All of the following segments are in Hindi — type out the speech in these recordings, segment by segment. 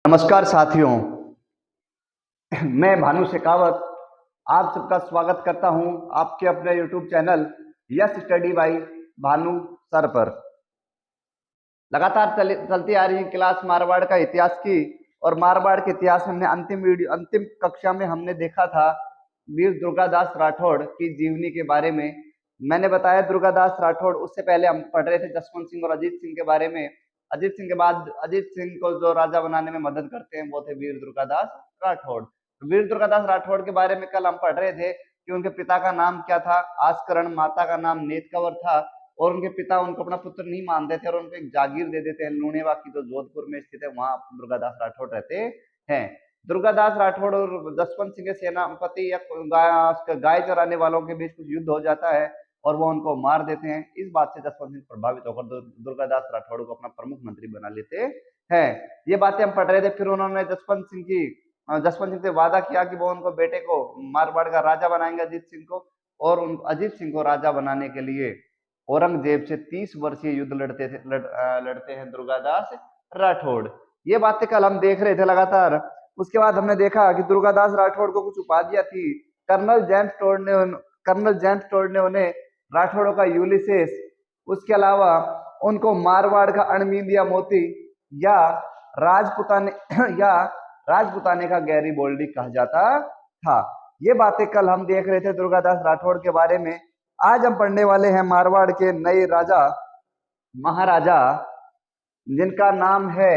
नमस्कार साथियों, मैं भानु शेखावत आप सबका स्वागत करता हूं आपके अपने YouTube channel yes study bye Bhanu sir पर। लगातार चलती आ रही क्लास मारवाड़ का इतिहास की, और मारवाड़ के इतिहास में हमने अंतिम कक्षा में हमने देखा था वीर दुर्गादास राठौड़ की जीवनी के बारे में। मैंने बताया दुर्गादास राठौड़, उससे पहले हम पढ़ रहे थे जसवंत सिंह और अजीत सिंह के बारे में। अजीत सिंह के बाद अजीत सिंह को जो राजा बनाने में मदद करते हैं वो थे वीर दुर्गादास राठौड़। वीर दुर्गादास राठौड़ के बारे में कल हम पढ़ रहे थे कि उनके पिता का नाम क्या था, आस्करण, माता का नाम नेतकंवर था, और उनके पिता उनको अपना पुत्र नहीं मानते थे और उनको एक जागीर दे देते हैं लूणेवा की, जो जोधपुर में स्थित है, वहां दुर्गादास राठौड़ रहते हैं। दुर्गादास राठौड़ और जसवंत सिंह के सेनापति या गाय चराने वालों के बीच कुछ युद्ध हो जाता है और वो उनको मार देते हैं। इस बात से जसवंत सिंह प्रभावित होकर दुर्गादास राठौड़ को अपना प्रमुख मंत्री बना लेते हैं। ये बातें हम पढ़ रहे थे। फिर उन्होंने जसवंत सिंह से वादा किया कि वो उनको बेटे को मारवाड़ का राजा बनाएंगे, अजीत सिंह को, और अजीत सिंह को राजा बनाने के लिए औरंगजेब से 30 वर्षीय युद्ध लड़ते हैं दुर्गादास राठौड़। ये बातें कल हम देख रहे थे लगातार। उसके बाद हमने देखा कि दुर्गादास राठौड़ को कुछ उपाधियां थी। कर्नल जेम्स टोड ने उन्हें राठौड़ों का यूलिसेस, उसके अलावा उनको मारवाड़ का अणमिलिया मोती या राजपुताने का गैरीबोल्डी कहा जाता था। ये बातें कल हम देख रहे थे दुर्गादास राठौड़ के बारे में। आज हम पढ़ने वाले हैं मारवाड़ के नए राजा महाराजा जिनका नाम है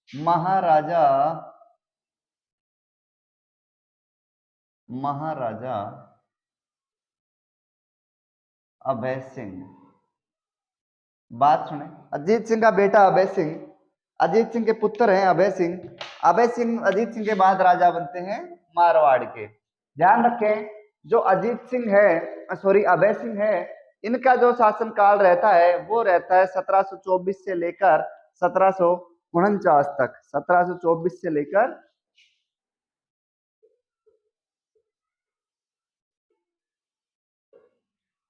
महाराजा अभय सिंह। बात सुने, अजीत सिंह का बेटा अभय सिंह, अजीत सिंह के पुत्र हैं अभय सिंह अजीत सिंह के बाद राजा बनते हैं मारवाड़ के। ध्यान रखें, जो अभय सिंह है, इनका जो शासन काल रहता है वो रहता है 1724 से लेकर 1749 तक। 1724 से लेकर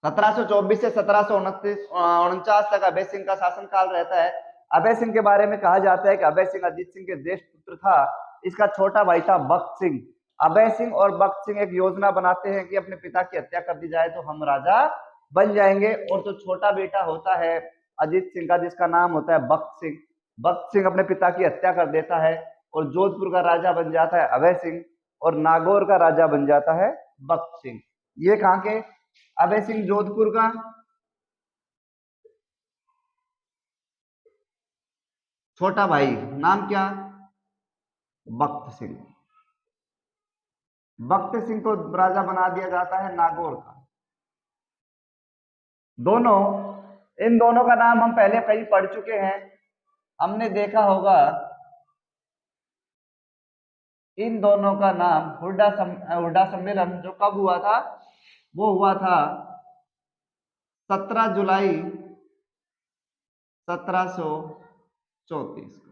1749 तक अभय सिंह का शासन काल रहता है। अभय सिंह के बारे में कहा जाता है कि अभय सिंह अजीत सिंह के ज्येष्ठ पुत्र था। इसका छोटा भाई था बख्त सिंह। अभय सिंह और बख्त सिंह एक योजना बनाते हैं कि अपने पिता की हत्या कर दी जाए तो हम राजा बन जाएंगे। और जो छोटा बेटा होता है अजीत सिंह का, जिसका नाम होता है बख्त सिंह अपने पिता की हत्या कर देता है और जोधपुर का राजा बन जाता है अभय सिंह, और नागौर का राजा बन जाता है बख्त सिंह। ये कहां के? अभय सिंह जोधपुर का, छोटा भाई नाम क्या? बख्त सिंह को राजा बना दिया जाता है नागौर का। इन दोनों का नाम हम पहले कहीं पढ़ चुके हैं। हमने देखा होगा इन दोनों का नाम हुड्डा सम्मेलन जो कब हुआ था, वो हुआ था 17 जुलाई 1734 को।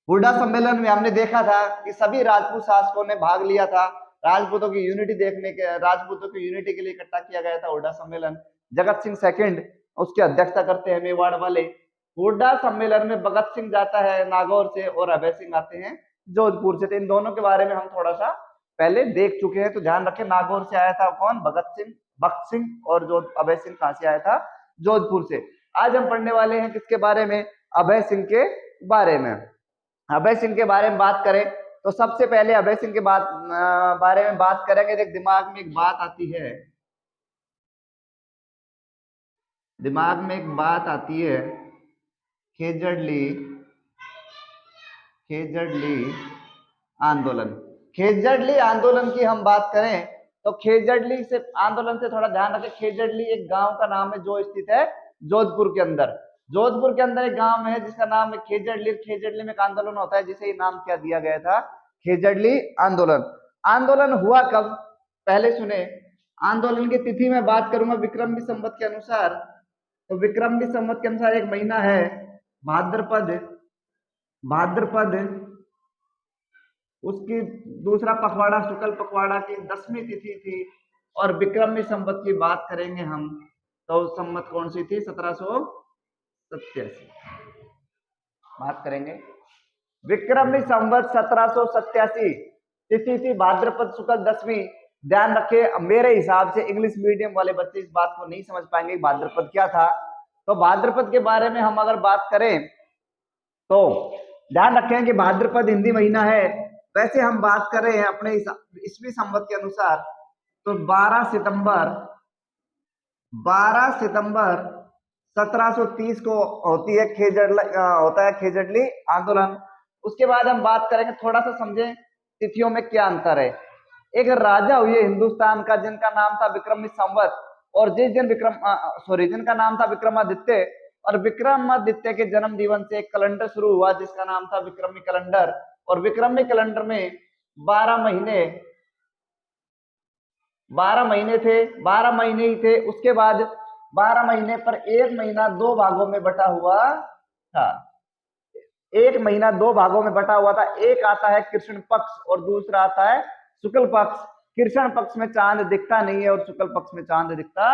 हुड्डा सम्मेलन में हमने देखा था कि सभी राजपूत शासकों ने भाग लिया था। राजपूतों की यूनिटी के लिए इकट्ठा किया गया था हुड्डा सम्मेलन। जगत सिंह सेकंड उसकी अध्यक्षता करते हैं, मेवाड़ वाले। हुड्डा सम्मेलन में भगत सिंह जाता है नागौर से और अभय सिंह आते हैं जोधपुर से। तो इन दोनों के बारे में हम थोड़ा सा पहले देख चुके हैं, तो ध्यान रखें। नागौर से आया था कौन? बख्त सिंह। और जो अभय सिंह कहां से आया था? जोधपुर से। आज हम पढ़ने वाले हैं किसके बारे में? अभय सिंह के बारे में। अभय सिंह के बारे में बात करें तो सबसे पहले अभय सिंह के बारे में बात करेंगे। देख, दिमाग में एक बात आती है, खेजड़ली आंदोलन की हम बात करें तो खेजड़ली से आंदोलन से थोड़ा ध्यान रखें। खेजड़ली एक गांव का नाम है जो स्थित है जोधपुर के अंदर। एक गांव है जिसका नाम है खेजड़ली। खेजड़ली में एक आंदोलन होता है जिसे ये नाम क्या दिया गया था? खेजड़ली आंदोलन हुआ कब? पहले सुने। आंदोलन की तिथि में बात करूंगा विक्रमी संवत के अनुसार। तो विक्रमी संवत के अनुसार एक महीना है भाद्रपद, उसकी दूसरा पखवाड़ा शुक्ल पखवाड़ा की 10वीं तिथि थी। और विक्रमी संवत की बात करेंगे हम तो संवत कौन सी थी? 1700 बात करेंगे। विक्रमी संवत 1787 तिथि थी भाद्रपद शुक्ल 10वीं। ध्यान रखिए, मेरे हिसाब से इंग्लिश मीडियम वाले बच्चे इस बात को नहीं समझ पाएंगे भाद्रपद क्या था। तो भाद्रपद के बारे में हम अगर बात करें तो ध्यान रखें कि भाद्रपद हिंदी महीना है। वैसे हम बात कर रहे हैं अपने ईस्वी संवत के अनुसार, तो 12 सितंबर 1730 को होती है होता है खेजड़ली आंदोलन। उसके बाद हम बात करेंगे, थोड़ा सा समझें तिथियों में क्या अंतर है। एक राजा हुए हिंदुस्तान का जिनका नाम था विक्रमी संवत, और जिनका नाम था विक्रमादित्य, और विक्रमादित्य के जन्म दिवस से एक कैलेंडर शुरू हुआ जिसका नाम था विक्रमी कैलेंडर। और विक्रमी कैलेंडर में 12 महीने ही थे। उसके बाद 12 महीने पर एक महीना 2 भागों में बटा हुआ था। एक आता है कृष्ण पक्ष और दूसरा आता है शुक्ल पक्ष। कृष्ण पक्ष में चांद दिखता नहीं है और शुक्ल पक्ष में चांद दिखता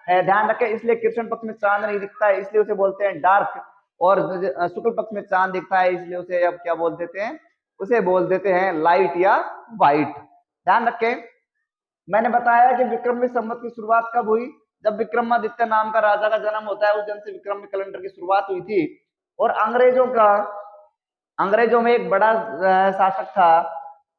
है। ध्यान रखें, इसलिए कृष्ण पक्ष में चांद नहीं दिखता है इसलिए उसे बोलते हैं डार्क, और शुक्ल पक्ष में चांद दिखता है इसलिए उसे अब क्या बोल देते हैं, उसे बोल देते हैं लाइट या व्हाइट। ध्यान रखें, मैंने बताया कि विक्रमी संवत की शुरुआत कब हुई, जब विक्रमादित्य नाम का राजा का जन्म होता है, उस दिन से विक्रमी कैलेंडर की शुरुआत हुई थी। और अंग्रेजों में एक बड़ा शासक था,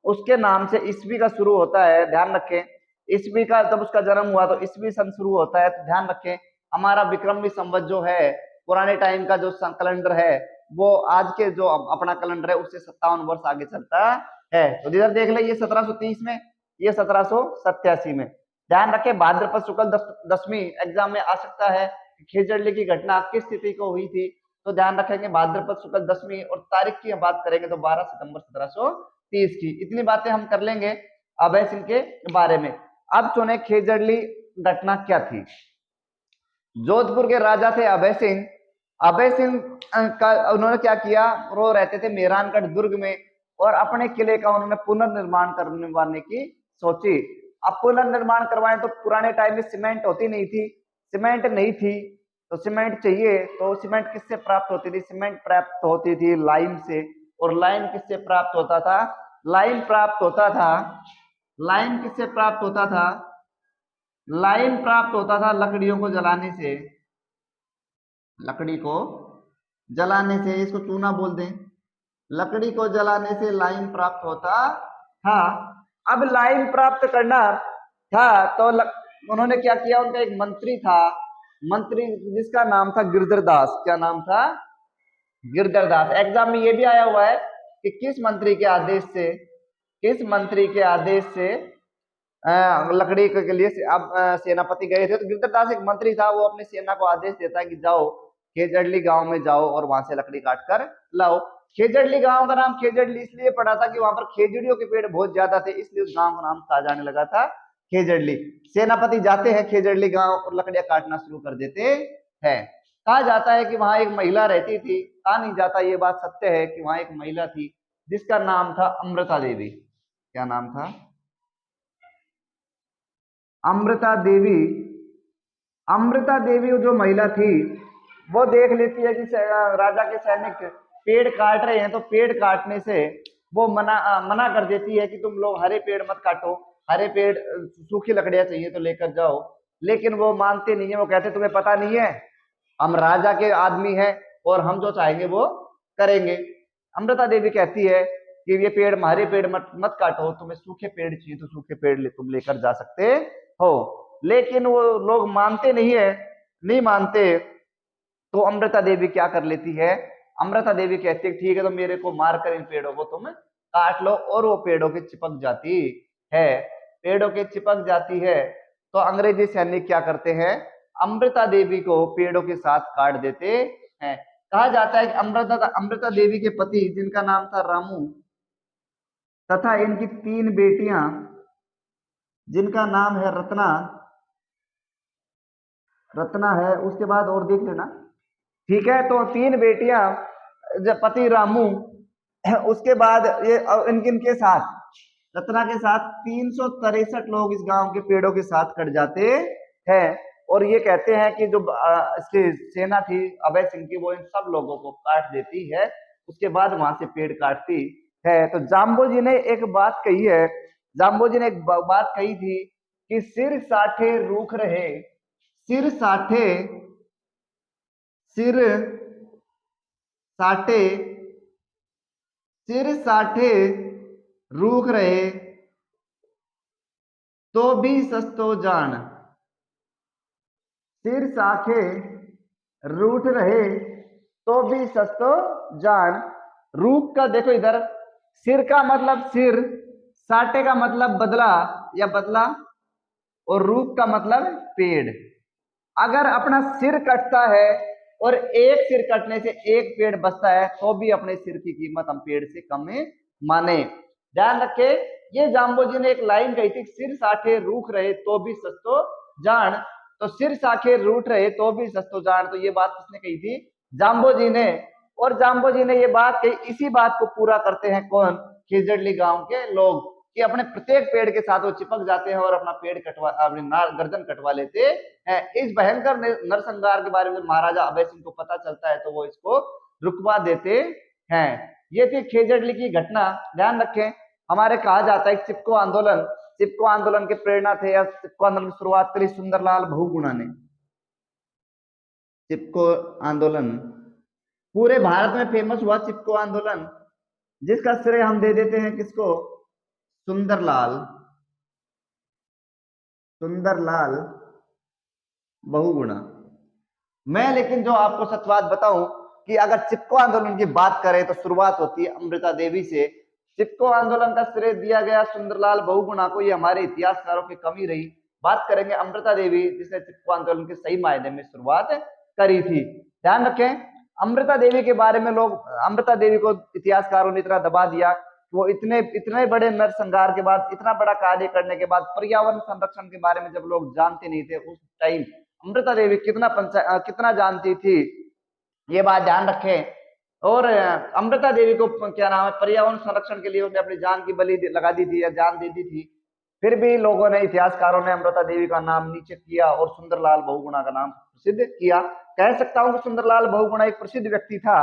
उसके नाम से ईस्वी का शुरू होता है। ध्यान रखें, ईस्वी का जब उसका जन्म हुआ तो ईस्वी सन शुरू होता है। तो ध्यान रखें, हमारा विक्रमी संवत जो है, पुराने टाइम का जो कैलेंडर है, वो आज के जो अपना कैलेंडर है उससे 57 वर्ष आगे चलता है। तो इधर देख ले, ये 1730 में, ये 1787 में। ध्यान रखें, भाद्रपद शुक्ल 10वीं एग्जाम में आ सकता है। खेजड़ली की घटना किस तिथि को हुई थी, तो ध्यान रखेंगे भाद्रपद शुक्ल 10वीं, और तारीख की बात करेंगे तो 12 सितंबर 1730 की। इतनी बातें हम कर लेंगे अभय सिंह के बारे में। अब सुने खेजड़ली घटना क्या थी। जोधपुर के राजा थे अभय सिंह। अभय सिंह का उन्होंने क्या किया, वो रहते थे मेहरानगढ़ दुर्ग में, और अपने किले का उन्होंने पुनर्निर्माण करवाने की सोची। अब पुनर्निर्माण करवाएं तो पुराने टाइम में सीमेंट होती नहीं थी, सीमेंट नहीं थी तो सीमेंट चाहिए, तो सीमेंट किससे प्राप्त होती थी, सीमेंट प्राप्त होती थी लाइम से। और लाइम किससे प्राप्त होता था, लाइम किससे प्राप्त होता था, लाइम प्राप्त होता था लकड़ियों को जलाने से, लकड़ी को जलाने से, इसको चूना बोल दें, लकड़ी को जलाने से लाइम प्राप्त होता था। अब लाइम प्राप्त करना था तो उन्होंने क्या किया, उनका एक मंत्री था, मंत्री जिसका नाम था गिरधर दास। क्या नाम था, गिरधर दास। एग्जाम में ये भी आया हुआ है कि किस मंत्री के आदेश से लकड़ी के लिए अब सेनापति गए थे। तो गिरधर दास एक मंत्री था, वो अपनी सेना को आदेश देता है कि जाओ खेजड़ली गांव में जाओ और वहां से लकड़ी काट कर लाओ। खेजड़ली गांव का नाम खेजड़ली इसलिए पड़ा था कि वहां पर खेजड़ियों के पेड़ बहुत ज्यादा थे, इसलिए उस गांव का नाम कहा जाने लगा था खेजड़ली। सेनापति जाते हैं खेजड़ली गांव और लकड़ियां काटना शुरू कर देते हैं। कहा जाता है कि वहां एक महिला रहती थी, कहा नहीं जाता, ये बात सत्य है कि वहां एक महिला थी जिसका नाम था अमृता देवी। क्या नाम था, अमृता देवी। अमृता देवी जो महिला थी वो देख लेती है कि राजा के सैनिक पेड़ काट रहे हैं, तो पेड़ काटने से वो मना कर देती है कि तुम लोग हरे पेड़ मत काटो, हरे पेड़ सूखी लकड़ियां चाहिए तो लेकर जाओ। लेकिन वो मानते नहीं है, वो कहते तुम्हें पता नहीं है, हम राजा के आदमी हैं और हम जो चाहेंगे वो करेंगे। अमृता देवी कहती है कि ये पेड़, हरे पेड़ मत काटो, तुम्हें सूखे पेड़ चाहिए तो सूखे पेड़ तुम लेकर जा सकते हो। लेकिन वो लोग मानते नहीं मानते। तो अमृता देवी क्या कर लेती है, अमृता देवी कहती है ठीक है, तो मेरे को मारकर इन पेड़ों को तुम काट लो। और वो पेड़ों के चिपक जाती है। तो अंग्रेजी सैनिक क्या करते हैं, अमृता देवी को पेड़ों के साथ काट देते हैं। कहा जाता है कि अमृता देवी के पति जिनका नाम था रामू तथा इनकी 3 बेटियां जिनका नाम है रत्ना है, उसके बाद और देख लेना, ठीक है। तो 3 बेटियां, पति रामू, उसके बाद ये इनके साथ, रत्ना के साथ 363 लोग इस गांव के पेड़ों के साथ कट जाते हैं। और ये कहते हैं कि जो इसकी सेना थी अभय सिंह की, वो इन सब लोगों को काट देती है, उसके बाद वहां से पेड़ काटती है। तो जाम्बो जी ने एक बात कही है, जाम्बो जी ने एक बात कही थी कि सिर साठे रूख रहे, सिर साठे, सिर साठे, सिर साठे रूख रहे तो भी सस्तो जान, सिर साठे रूठ रहे तो भी सस्तो जान। रूख का देखो इधर, सिर का मतलब सिर, साठे का मतलब बदला या बदला, और रूख का मतलब पेड़। अगर अपना सिर कटता है और एक सिर कटने से एक पेड़ बचता है तो भी अपने सिर की कीमत हम पेड़ से कम में माने। ध्यान रखे, ये जाम्बो जी ने एक लाइन कही थी, सिर साठे रूख रहे तो भी सस्तो जान। तो सिर साखे रूठ रहे तो भी सस्तो जान, तो ये बात किसने कही थी? जाम्बो जी ने। और जाम्बो जी ने ये बात कही, इसी बात को पूरा करते हैं कौन? खिजड़ली गांव के लोग, कि अपने प्रत्येक पेड़ के साथ वो चिपक जाते हैं और अपना पेड़ कटवा, अपनी गर्दन कटवा लेते हैं। इस भयंकर नरसंहार के बारे में महाराजा अभय सिंह को पता चलता है तो वो इसको रुकवा देते हैं। ये थी खेजड़ली की घटना। ध्यान रखें, हमारे कहा जाता है चिपको आंदोलन, चिपको आंदोलन के प्रेरणा थे या चिपको आंदोलन की शुरुआत करी सुंदरलाल बहुगुणा ने। चिपको आंदोलन पूरे भारत में फेमस हुआ, चिपको आंदोलन, जिसका श्रेय हम दे देते हैं किसको? सुंदरलाल, सुंदरलाल बहुगुणा। मैं लेकिन जो आपको सच बात बताऊं कि अगर चिपको आंदोलन की बात करें तो शुरुआत होती है अमृता देवी से। चिपको आंदोलन का श्रेय दिया गया सुंदरलाल बहुगुणा को, ये हमारे इतिहासकारों की कमी रही। बात करेंगे अमृता देवी, जिसने चिपको आंदोलन की सही मायने में शुरुआत करी थी। ध्यान रखें, अमृता देवी के बारे में लोग, अमृता देवी को इतिहासकारों ने इतना दबा दिया, वो इतने बड़े नरसंहार के बाद, इतना बड़ा कार्य करने के बाद, पर्यावरण संरक्षण के बारे में जब लोग जानते नहीं थे उस टाइम, अमृता देवी कितना जानती थी, ये बात ध्यान रखें। और अमृता देवी को क्या नाम है, पर्यावरण संरक्षण के लिए उन्हें अपनी जान की बलि लगा दी थी या जान दे दी थी। फिर भी लोगों ने, इतिहासकारों ने अमृता देवी का नाम नीचे किया और सुंदरलाल बहुगुणा का नाम प्रसिद्ध किया। कह सकता हूं कि सुंदरलाल बहुगुणा एक प्रसिद्ध व्यक्ति था,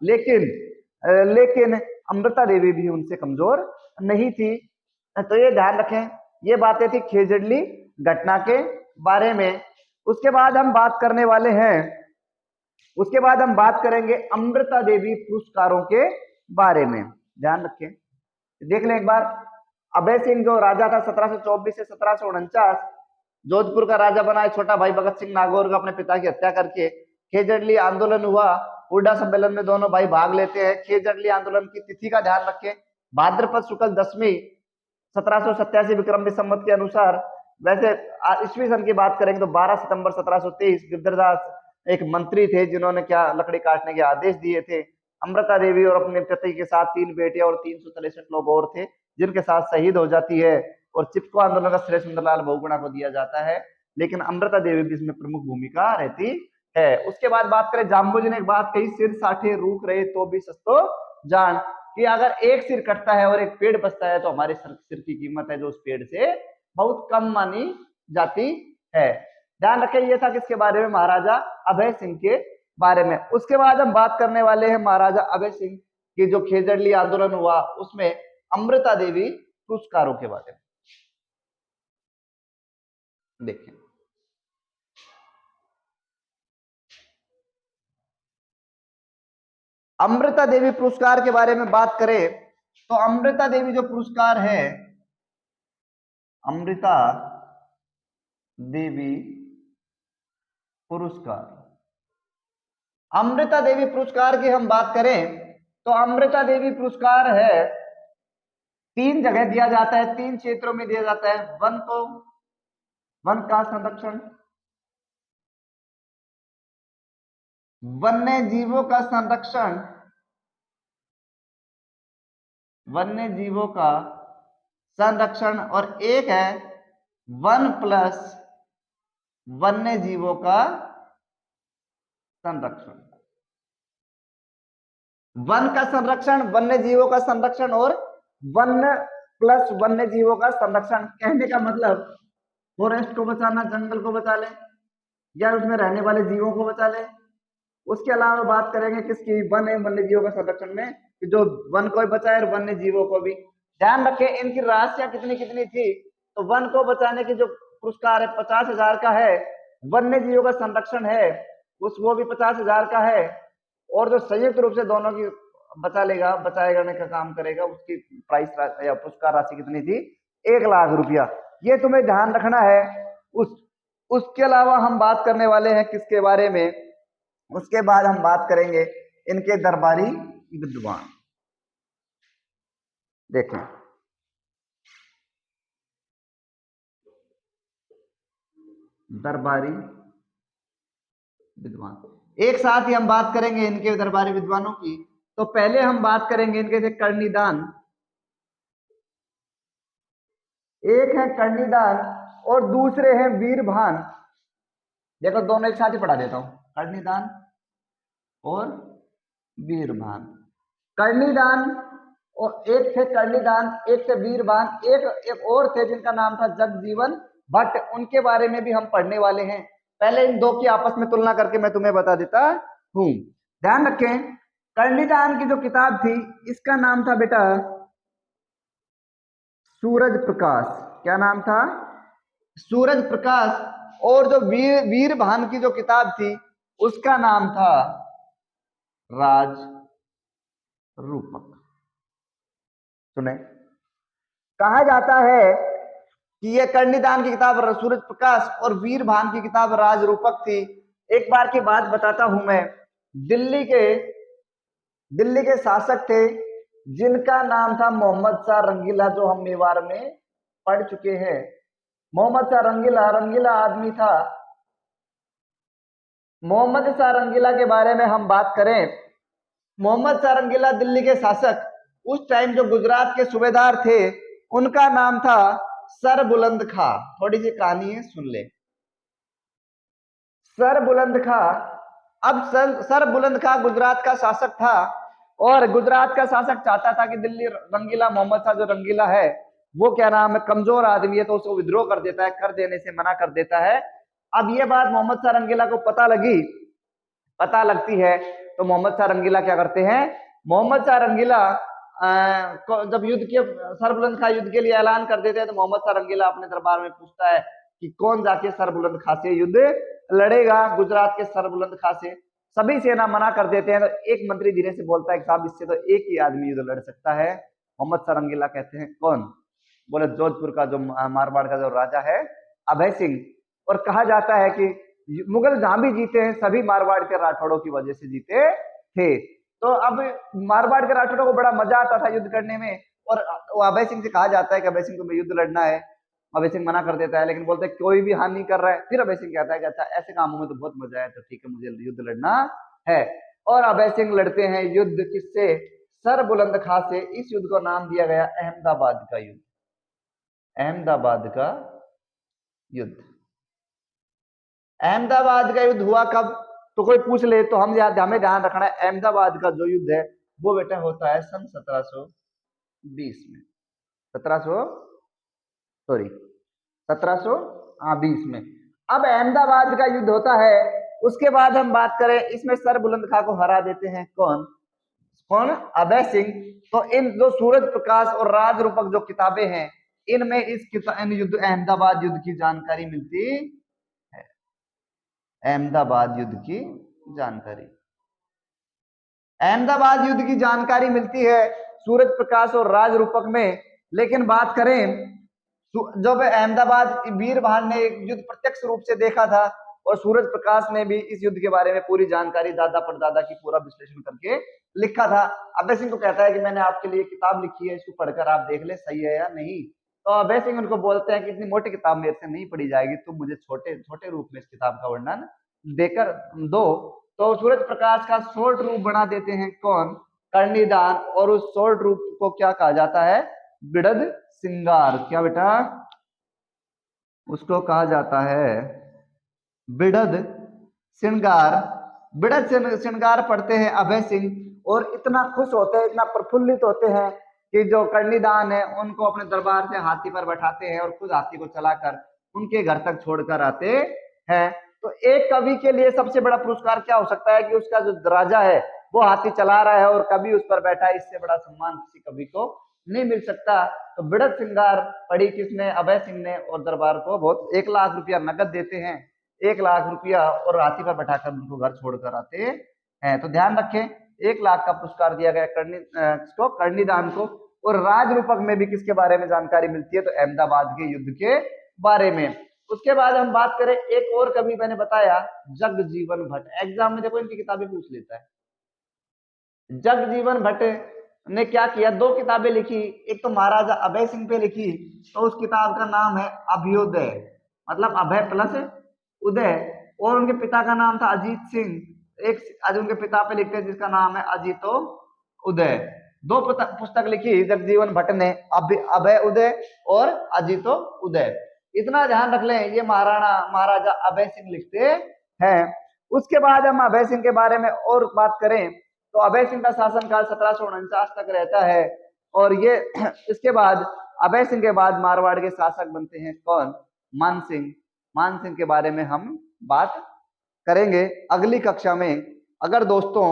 लेकिन अमृता देवी भी उनसे कमजोर नहीं थी। तो ये ध्यान रखें, ये बातें थी खेजड़ली घटना के बारे में। उसके बाद हम बात करने वाले हैं, उसके बाद हम बात करेंगे अमृता देवी पुरस्कारों के बारे में। ध्यान रखें, देख लें एक बार। अभय सिंह जो राजा था 1724 से 1749, जोधपुर का राजा बना है। छोटा भाई भगत सिंह नागौर का अपने पिता की हत्या करके। खेजड़ली आंदोलन हुआ, हुड्डा सम्मेलन में दोनों भाई भाग लेते हैं। खेजड़ली आंदोलन की तिथि का ध्यान रखें, भाद्रपद शुक्ल 10वीं 1787 विक्रमी संवत के अनुसार। वैसे ईस्वी सन की बात करेंगे तो 12 सितंबर 1723 गिरधरदास एक मंत्री थे जिन्होंने क्या लकड़ी काटने के आदेश दिए थे। अमृता देवी और अपने पति के साथ 3 बेटे और 363 लोग और थे जिनके साथ शहीद हो जाती है। और चिपको आंदोलन का श्रेय सुंदरलाल बहुगुणा को दिया जाता है, लेकिन अमृता देवी भी इसमें प्रमुख भूमिका रहती है। उसके बाद बात करें, जाम्बो जी ने एक बात कही, सिर साठे रूख रहे तो भी सस्तो जान, कि अगर एक सिर कटता है और एक पेड़ बचता है तो हमारे सिर की कीमत है जो उस पेड़ से बहुत कम मानी जाती है। ध्यान रखें, ये था किसके बारे में? महाराजा अभय सिंह के बारे में। उसके बाद हम बात करने वाले हैं महाराजा अभय सिंह की जो खेजड़ली आंदोलन हुआ उसमें अमृता देवी पुरस्कारों के बारे में। देखें, अमृता देवी पुरस्कार के बारे में बात करें तो अमृता देवी जो पुरस्कार है, अमृता देवी पुरस्कार, अमृता देवी पुरस्कार की हम बात करें तो अमृता देवी पुरस्कार है 3 जगह दिया जाता है, 3 क्षेत्रों में दिया जाता है। वन का संरक्षण, वन्य जीवों का संरक्षण, वन्य जीवों का संरक्षण, और एक है वन प्लस वन्य जीवों का संरक्षण। वन का संरक्षण, वन्य जीवों का संरक्षण और वन प्लस वन्य जीवों का संरक्षण। कहने का मतलब फॉरेस्ट को बचाना, जंगल को बचा लें, या उसमें रहने वाले जीवों को बचा ले। उसके अलावा बात करेंगे किसकी, वन्य जीवों का संरक्षण में, कि जो वन को भी बचाए और वन्य जीवों को भी। ध्यान रखें इनकी राशियां कितनी कितनी थी, तो वन को बचाने की जो पुरस्कार है 50,000 का है, वन्य जीवों का संरक्षण है वो भी 50,000 का है, और जो संयुक्त रूप से दोनों की बचाए करने का काम करेगा उसकी प्राइस या पुरस्कार राशि कितनी थी, 1,00,000 रुपया। ये तुम्हें ध्यान रखना है। उसके अलावा हम बात करने वाले हैं किसके बारे में, उसके बाद हम बात करेंगे इनके दरबारी विद्वान। देखें दरबारी विद्वान, एक साथ ही हम बात करेंगे इनके दरबारी विद्वानों की। तो पहले हम बात करेंगे इनके थे कर्णिदान, एक है कर्णिदान और दूसरे हैं वीरभान। देखो दोनों एक साथ ही पढ़ा देता हूं, कर्णिदान और वीरभान। कर्णिदान और एक थे कर्णिदान, एक थे वीरभान, एक और थे जिनका नाम था जगजीवन भट्ट, उनके बारे में भी हम पढ़ने वाले हैं। पहले इन दो की आपस में तुलना करके मैं तुम्हें बता देता हूं। ध्यान रखें कर्णिदान की जो किताब थी इसका नाम था बेटा सूरज प्रकाश। क्या नाम था, सूरज प्रकाश। और जो वीरभान की जो किताब थी उसका नाम था राज रूपक। सुने, कहा जाता है कि यह कर्णिदान की किताब सूरज प्रकाश और वीरभान की किताब राज रूपक थी। एक बार की बात बताता हूं मैं, दिल्ली के शासक थे जिनका नाम था मोहम्मद शाह रंगीला, जो हम मेवाड़ में पढ़ चुके हैं। मोहम्मद शाह रंगीला आदमी था। मोहम्मद शाह रंगीला के बारे में हम बात करें, मोहम्मद शाह रंगीला दिल्ली के शासक, उस टाइम जो गुजरात के सूबेदार थे उनका नाम था सर बुलंद खां। थोड़ी सी कहानी है, सुन ले। सर बुलंद खां, अब सर बुलंद खां गुजरात का शासक था और गुजरात का शासक चाहता था कि दिल्ली रंगीला, मोहम्मद शाह जो रंगीला है वो क्या नाम है कमजोर आदमी है, तो उसको विद्रोह कर देता है, कर देने से मना कर देता है। अब ये बात मोहम्मद शाह रंगीला को पता लगती है, तो मोहम्मद शाह रंगीला क्या करते हैं, मोहम्मद शाह रंगीला जब सर बुलंद खां युद्ध के लिए ऐलान कर देते हैं, तो मोहम्मद शाह रंगीला अपने दरबार में पूछता है कि कौन जाके सर बुलंद खां से युद्ध लड़ेगा। गुजरात के सर बुलंद खां से सभी सेना मना कर देते हैं, तो एक मंत्री धीरे से बोलता है कि साहब इससे तो एक ही आदमी युद्ध लड़ सकता है। मोहम्मद शाह रंगीला कहते हैं कौन, बोले जोधपुर का जो मारवाड़ का जो राजा है अभय सिंह। और कहा जाता है कि मुगल जहां भी जीते हैं सभी मारवाड़ के राठौड़ों की वजह से जीते थे। तो अब मारवाड़ के राठौड़ों को बड़ा मजा आता था युद्ध करने में, और अभय सिंह से कहा जाता है कि अभय सिंह तुम्हें युद्ध लड़ना है। अभय सिंह मना कर देता है, लेकिन बोलते हैं कोई भी हानि नहीं कर रहा है। फिर अभय सिंह कहता है कि अच्छा ऐसे कामों में तो बहुत मजा है, तो ठीक है मुझे युद्ध लड़ना है। और अभय सिंह लड़ते हैं युद्ध किससे, सर बुलंद खां से। इस युद्ध को नाम दिया गया अहमदाबाद का युद्ध। अहमदाबाद का युद्ध, अहमदाबाद का युद्ध हुआ कब, तो कोई पूछ ले तो हमें ध्यान रखना है अहमदाबाद का जो युद्ध है वो बेटा होता है सन 1720 में, 1720 में। अब अहमदाबाद का युद्ध होता है, उसके बाद हम बात करें इसमें सर बुलंद खां को हरा देते हैं कौन, अभय सिंह। तो इन जो सूरज प्रकाश और राज रूपक जो किताबें हैं इनमें इन युद्ध अहमदाबाद युद्ध की जानकारी मिलती है। अहमदाबाद युद्ध की जानकारी, अहमदाबाद युद्ध की जानकारी मिलती है सूरज प्रकाश और राज रूपक में। लेकिन बात करें जब अहमदाबाद वीरभान ने युद्ध प्रत्यक्ष रूप से देखा था और सूरज प्रकाश ने भी इस युद्ध के बारे में पूरी जानकारी दादा परदादा की पूरा विश्लेषण करके लिखा था। अभय सिंह को कहता है कि मैंने आपके लिए किताब लिखी है, इसको पढ़कर आप देख ले सही है या नहीं। तो अभय सिंह उनको बोलते हैं कि इतनी मोटी किताब मेरे से नहीं पढ़ी जाएगी, तुम मुझे छोटे छोटे रूप में इस किताब का वर्णन देकर दो। तो सूरज प्रकाश का शॉर्ट रूप बना देते हैं कौन, कर्णिदान, और उस शॉर्ट रूप को क्या कहा जाता है, बिड़द सिंगार। क्या बेटा, उसको कहा जाता है बिड़द श्रृंगार। बिड़द श्रृंगार पढ़ते हैं अभय सिंह और इतना खुश होते हैं, इतना प्रफुल्लित होते हैं कि जो कर्णिदान है उनको अपने दरबार से हाथी पर बैठाते हैं और खुद हाथी को चलाकर उनके घर तक छोड़कर आते हैं। तो एक कवि के लिए सबसे बड़ा पुरस्कार क्या हो सकता है कि उसका जो राजा है वो हाथी चला रहा है और कवि उस पर बैठा है। इससे बड़ा सम्मान किसी कवि को नहीं मिल सकता। तो बिड़त सिंगार पढ़ी किसने? अभय सिंह ने। और दरबार को बहुत 1 लाख रुपया नगद देते हैं, 1 लाख रुपया, और हाथी पर बैठाकर उनको घर छोड़कर आते हैं। तो ध्यान रखें, 1 लाख का पुरस्कार दिया गया कर्णिदान को। और राज रूपक में भी किसके बारे में जानकारी मिलती है? तो अहमदाबाद के युद्ध के बारे में। उसके बाद हम बात करें, एक और कवि मैंने बताया जगजीवन भट्ट। एग्जाम में देखो इनकी किताबें पूछ लेता है। जगजीवन भट्ट ने क्या किया? 2 किताबें लिखी। एक तो महाराजा अभय सिंह पे लिखी, तो उस किताब का नाम है अभ्युदय, मतलब अभय प्लस उदय। और उनके पिता का नाम था अजीत सिंह। एक आज उनके पिता पे लिखते हैं जिसका नाम है अजीतो उदय। 2 पुस्तक लिखी जगजीवन भट्ट ने, अभय उदय और अजीतो उदय। इतना ध्यान रख लें, ये महाराजा अभय सिंह लिखते हैं। उसके बाद हम अभय सिंह के बारे में और बात करें तो अभय सिंह का शासनकाल 1749 तक रहता है। और ये इसके बाद अभय सिंह के बाद मारवाड़ के शासक बनते हैं कौन? मानसिंह। मानसिंह के बारे में हम बात करेंगे अगली कक्षा में। अगर दोस्तों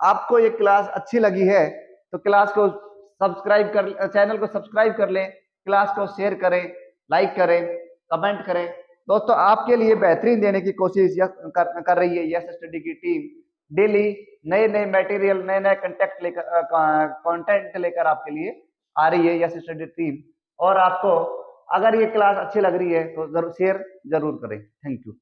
आपको ये क्लास अच्छी लगी है तो क्लास को सब्सक्राइब कर, चैनल को सब्सक्राइब कर लें, क्लास को शेयर करें, लाइक करें, कमेंट करें। दोस्तों आपके लिए बेहतरीन देने की कोशिश कर रही है यस स्टडी की टीम। डेली नए नए मटेरियल, नए नए कंटेंट लेकर आपके लिए आ रही है यस स्टडी टीम। और आपको अगर ये क्लास अच्छी लग रही है तो जरूर शेयर जरूर करें। Thank you.